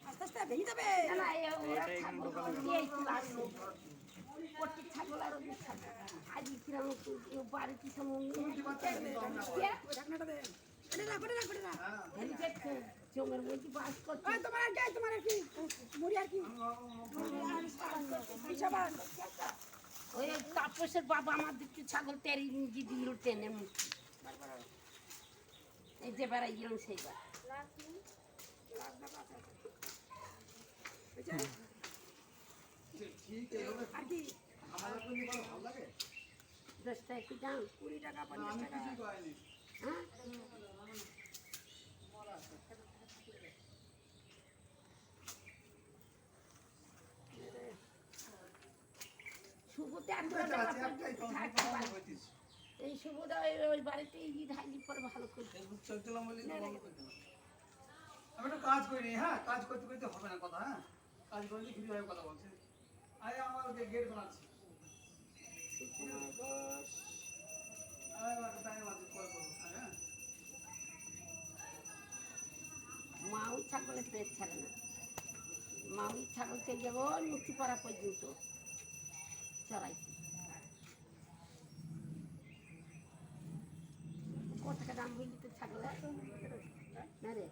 আস্তে আস্তে ভেঙে যাবে। ছাগল আর আজ কিরম বাড়িতে জমের মধ্যে বাস করছে। তোমার কি মুড়ি আর কি ওই তাপসের বাবা আমার দিকে ছাগল তেরি নিজি দিল টেনে এই যে বেড়াই গেলাম সেইবার আর কি 10 টাকা কি দাম 20 টাকা 50 টাকা হ্যাঁ শুভতে এই শুভদা ওই বাড়িতে ঈদ হাইলি পরে ভালো করে আমি একটু কাজ করি হ্যাঁ কাজ করতে করতে হবে না কথা হ্যাঁ কাজ করলে ফ্রি হয়ে কথা বলছি আরে আমার গেট বানাচ্ছি মাউ ছাগলের পেট ছাড়ে না মাউ ছাগলকে যাবো লুচি পাড়া পর্যন্ত চড়াই কত টাকা দাম বুঝলি তো ছাগলের না রে